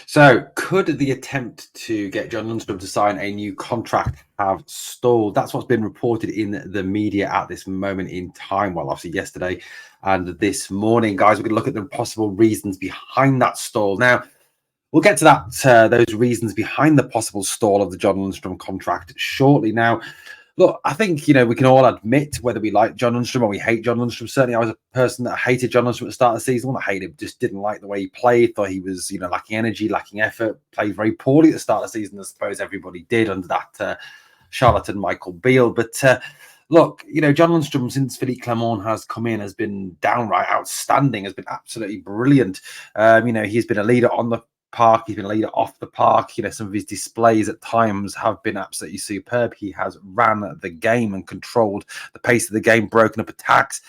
So, could the attempt to get John Lundstram to sign a new contract have stalled? That's what's been reported in the media at this moment in time. Well, obviously, yesterday and this morning, guys, we're going to look at the possible reasons behind that stall. Now, we'll get to that, those reasons behind the possible stall of the John Lundstram contract shortly. Now, look, I think, we can all admit whether we like John Lundstram or we hate John Lundstram. Certainly, I was a person that hated John Lundstram at the start of the season. I hated him, just didn't like the way he played. Thought he was, lacking energy, lacking effort. Played very poorly at the start of the season. I suppose everybody did under that charlatan Michael Beale. But look, John Lundstram, since Philippe Clement has come in, has been downright outstanding. Has been absolutely brilliant. He's been a leader on the park. He's been a leader off the park. Some of his displays at times have been absolutely superb. He has ran the game and controlled the pace of the game, broken up attacks,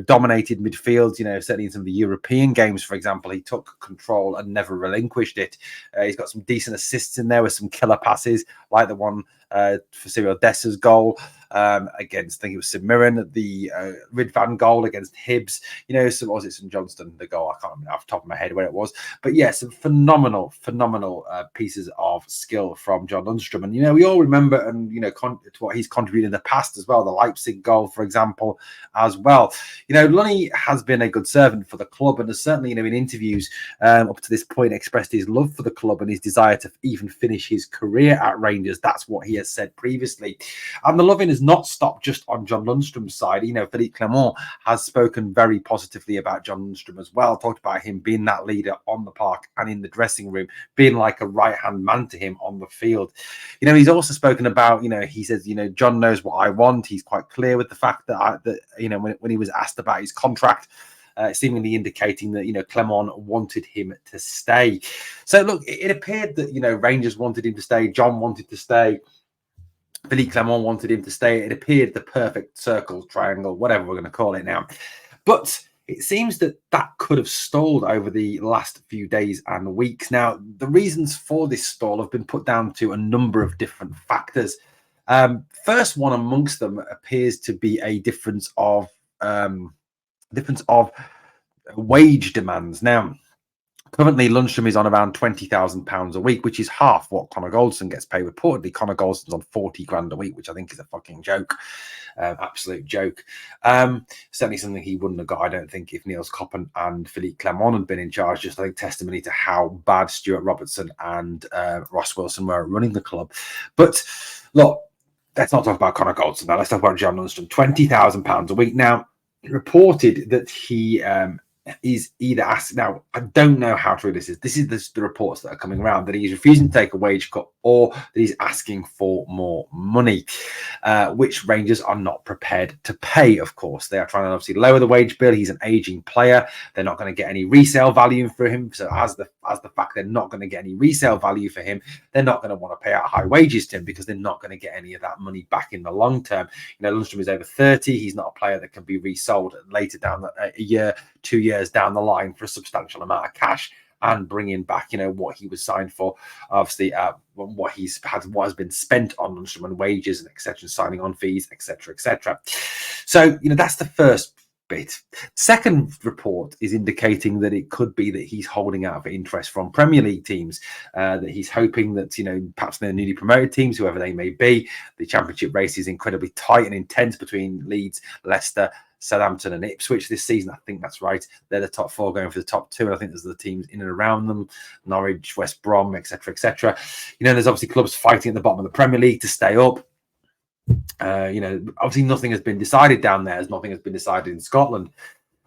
dominated midfield. Certainly in some of the European games, for example, he took control and never relinquished it. He's got some decent assists in there with some killer passes, like the one for Cyril Dessa's goal against, I think it was St Mirren, the Ridvan goal against Hibs. Was it St Johnston, the goal? I can't remember off the top of my head where it was. But yeah, some phenomenal pieces of skill from John Lundstram. And, we all remember and, what he's contributed in the past as well. The Leipzig goal, for example, as well. Lunny has been a good servant for the club and has certainly, in interviews up to this point expressed his love for the club and his desire to even finish his career at Rangers. That's what he has said previously. And the loving has not stopped just on John Lundstram's side. Philippe Clement has spoken very positively about John Lundstram as well, talked about him being that leader on the park and in the dressing room, being like a right-hand man to him on the field. He's also spoken about, he says, John knows what I want. He's quite clear with the fact that, when he was asked about his contract, seemingly indicating that, Clement wanted him to stay. So, look, it appeared that, Rangers wanted him to stay, John wanted to stay, Philippe Clement wanted him to stay. It appeared the perfect circle, triangle, whatever we're going to call it now. But it seems that could have stalled over the last few days and weeks. Now, the reasons for this stall have been put down to a number of different factors. First one amongst them appears to be a difference of wage demands. Now, currently, Lundstram is on around £20,000 a week, which is half what Connor Goldson gets paid. Reportedly, Connor Goldson's on 40 grand a week, which I think is a fucking joke. Absolute joke. Certainly something he wouldn't have got, I don't think, if Niels Koppen and Philippe Clement had been in charge. Just, I think, testimony to how bad Stuart Robertson and Ross Wilson were at running the club. But, look, let's not talk about Connor Goldson now. Let's talk about John Lundstram. £20,000 a week. Now, reported that he is either asked, now I don't know how true this is. This is the reports that are coming around, that he's refusing to take a wage cut or that he's asking for more money, which Rangers are not prepared to pay. Of course, they are trying to obviously lower the wage bill. He's an aging player. They're not going to get any resale value for him. So as the fact they're not going to get any resale value for him, they're not going to want to pay out high wages to him because they're not going to get any of that money back in the long term. Lundstram is over 30. He's not a player that can be resold later down a year, 2 years down the line for a substantial amount of cash and bringing back, what he was signed for. Obviously, what has been spent on Lundstram and wages and etc., signing on fees, etc., etc. So, that's the first bit. Second report is indicating that it could be that he's holding out for interest from Premier League teams, that he's hoping that, perhaps they're newly promoted teams, whoever they may be. The championship race is incredibly tight and intense between Leeds, Leicester, Southampton and Ipswich this season. I think that's right. They're the top four going for the top two. And I think there's the teams in and around them, Norwich, West Brom, etc., etc. There's obviously clubs fighting at the bottom of the Premier League to stay up. Obviously nothing has been decided down there, as nothing has been decided in Scotland.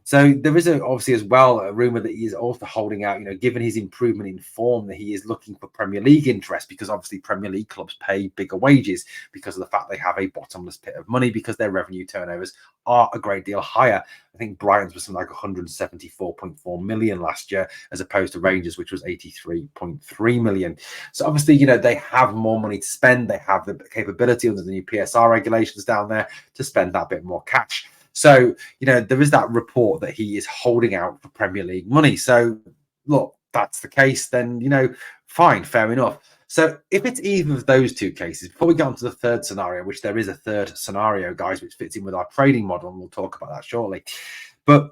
So there is obviously as well a rumour that he is also holding out, given his improvement in form, that he is looking for Premier League interest, because obviously Premier League clubs pay bigger wages because of the fact they have a bottomless pit of money, because their revenue turnovers are a great deal higher. I think Brighton's was something like 174.4 million last year, as opposed to Rangers, which was 83.3 million. So obviously, they have more money to spend. They have the capability under the new PSR regulations down there to spend that bit more cash. So, there is that report that he is holding out for Premier League money. So, look, that's the case, then, fine, fair enough. So, if it's either of those two cases, before we get on to the third scenario, which there is a third scenario, guys, which fits in with our trading model, and we'll talk about that shortly. But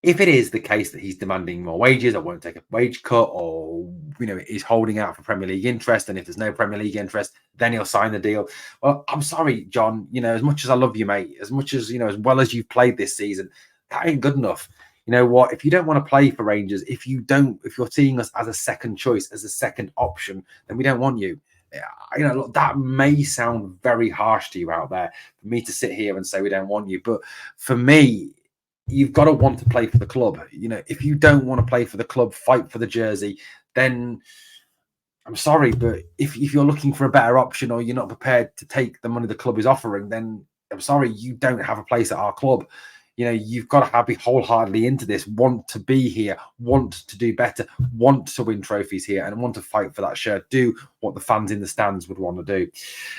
If it is the case that he's demanding more wages or won't take a wage cut, or is holding out for Premier League interest, and if there's no Premier League interest, then he'll sign the deal. Well, I'm sorry, John. As much as I love you, mate, as much as as well as you've played this season, that ain't good enough. You know what? If you don't want to play for Rangers, if you're seeing us as a second choice, as a second option, then we don't want you. Look, that may sound very harsh to you out there, for me to sit here and say we don't want you, but for me, you've got to want to play for the club. If you don't want to play for the club, fight for the jersey, then I'm sorry, but if you're looking for a better option, or you're not prepared to take the money the club is offering, then I'm sorry, you don't have a place at our club. You've got to be wholeheartedly into this, want to be here, want to do better, want to win trophies here, and want to fight for that shirt, do what the fans in the stands would want to do.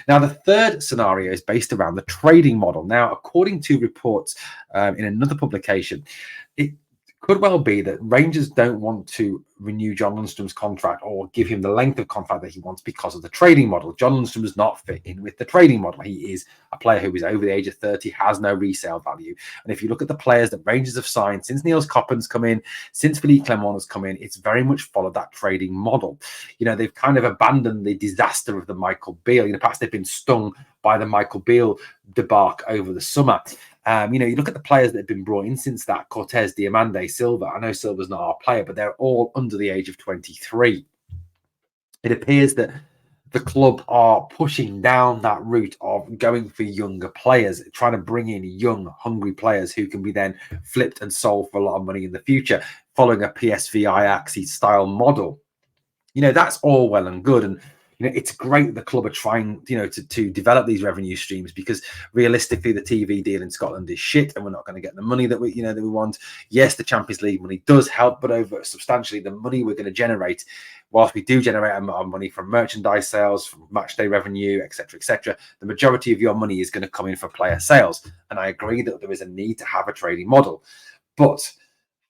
Now, the third scenario is based around the trading model. Now, according to reports in another publication, it could well be that Rangers don't want to renew John Lundstram's contract or give him the length of contract that he wants because of the trading model. John Lundstram does not fit in with the trading model. He is a player who is over the age of 30, has no resale value. And if you look at the players that Rangers have signed since Niels Coppen's come in, since Philippe Clement has come in, it's very much followed that trading model. They've kind of abandoned the disaster of the Michael Beale. In the past, they've been stung by the Michael Beale debacle over the summer. You look at the players that have been brought in since that: Cortez, Diamande, Silva. I know Silva's not our player, but they're all under the age of 23. It appears that the club are pushing down that route of going for younger players, trying to bring in young, hungry players who can be then flipped and sold for a lot of money in the future, following a PSV Ajax style model. That's all well and good. And it's great that the club are trying, to develop these revenue streams, because realistically, the TV deal in Scotland is shit, and we're not going to get the money that we want. Yes, the Champions League money does help, but over substantially, the money we're going to generate, whilst we do generate our money from merchandise sales, from match day revenue, etc., the majority of your money is going to come in for player sales. And I agree that there is a need to have a trading model. But,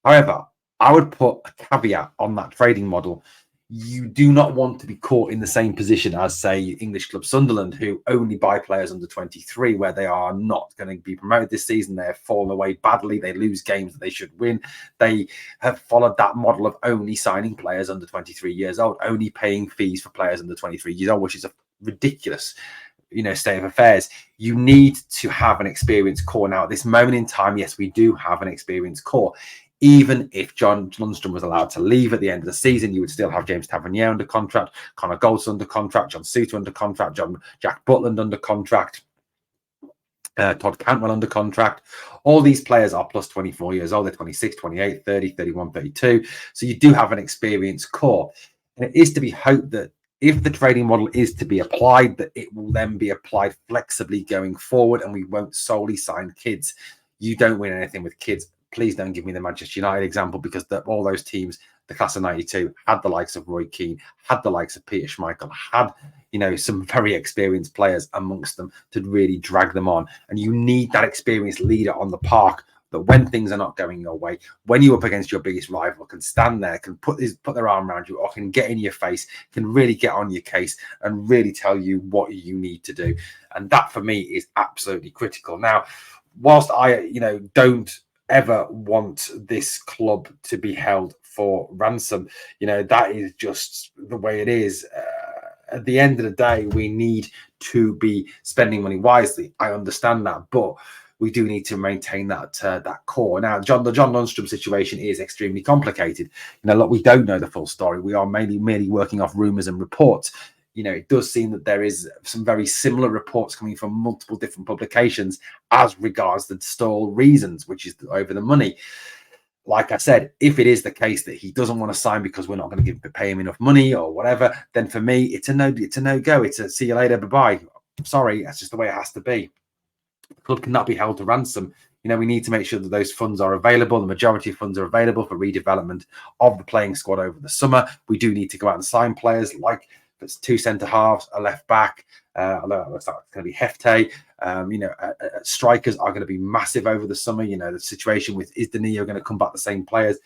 however, I would put a caveat on that trading model. You do not want to be caught in the same position as, say, English club Sunderland, who only buy players under 23, where they are not going to be promoted this season. They have fallen away badly. They lose games that they should win. They have followed that model of only signing players under 23 years old, only paying fees for players under 23 years old, which is a ridiculous state of affairs. You need to have an experienced core. Now, at this moment in time, yes, we do have an experienced core. Even if John Lundstram was allowed to leave at the end of the season, you would still have James Tavernier under contract, Connor Goldson under contract, John Suter under contract, Jack Butland under contract, Todd Cantwell under contract. All these players are plus 24 years old. They're 26, 28, 30, 31, 32. So you do have an experienced core. And it is to be hoped that if the trading model is to be applied, that it will then be applied flexibly going forward, and we won't solely sign kids. You don't win anything with kids. Please don't give me the Manchester United example, because all those teams, the class of 92, had the likes of Roy Keane, had the likes of Peter Schmeichel, had some very experienced players amongst them to really drag them on. And you need that experienced leader on the park that, when things are not going your way, when you're up against your biggest rival, can stand there, can put their arm around you, or can get in your face, can really get on your case and really tell you what you need to do. And that, for me, is absolutely critical. Now, whilst I don't ever want this club to be held for ransom, that is just the way it is. At the end of the day, we need to be spending money wisely. I understand that, but we do need to maintain that core. Now, the John Lundstram situation is extremely complicated. Look, we don't know the full story. We are merely working off rumours and reports. It does seem that there is some very similar reports coming from multiple different publications as regards the stall reasons, which is over the money. Like I said, if it is the case that he doesn't want to sign because we're not going to pay him enough money or whatever, then for me, it's a no-go. It's a see you later, bye-bye. Sorry, that's just the way it has to be. The club cannot be held to ransom. We need to make sure that those funds are available. The majority of funds are available for redevelopment of the playing squad over the summer. We do need to go out and sign players like, it's 2 centre halves, a left back. It's going to be Hefte. Strikers are going to be massive over the summer. The situation with is Danilo going to come back the same players?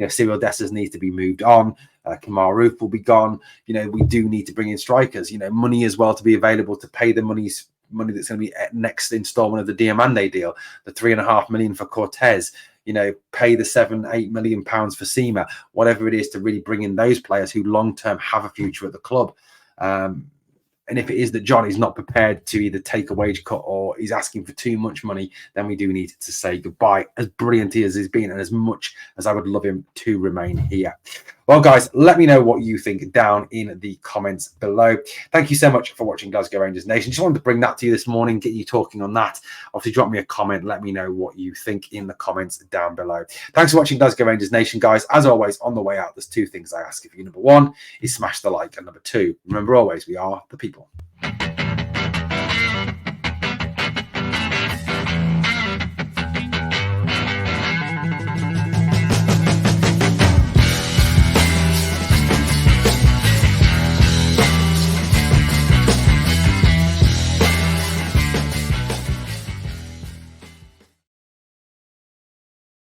Cyril Dessers needs to be moved on. Kamar Roof will be gone. We do need to bring in strikers. Money as well to be available to pay the money that's going to be next instalment of the Diamande deal, the 3.5 million for Cortez. pay the £7-8 million for SEMA, whatever it is, to really bring in those players who long term have a future at the club. And if it is that John is not prepared to either take a wage cut or he's asking for too much money, then we do need to say goodbye, as brilliant he has been and as much as I would love him to remain here. Well, guys, let me know what you think down in the comments below. Thank you so much for watching Glasgow Rangers Nation. Just wanted to bring that to you this morning, get you talking on that. Obviously, drop me a comment. Let me know what you think in the comments down below. Thanks for watching Glasgow Rangers Nation, guys. As always, on the way out, there's two things I ask of you. Number one is smash the like, and number two, remember always, we are the people.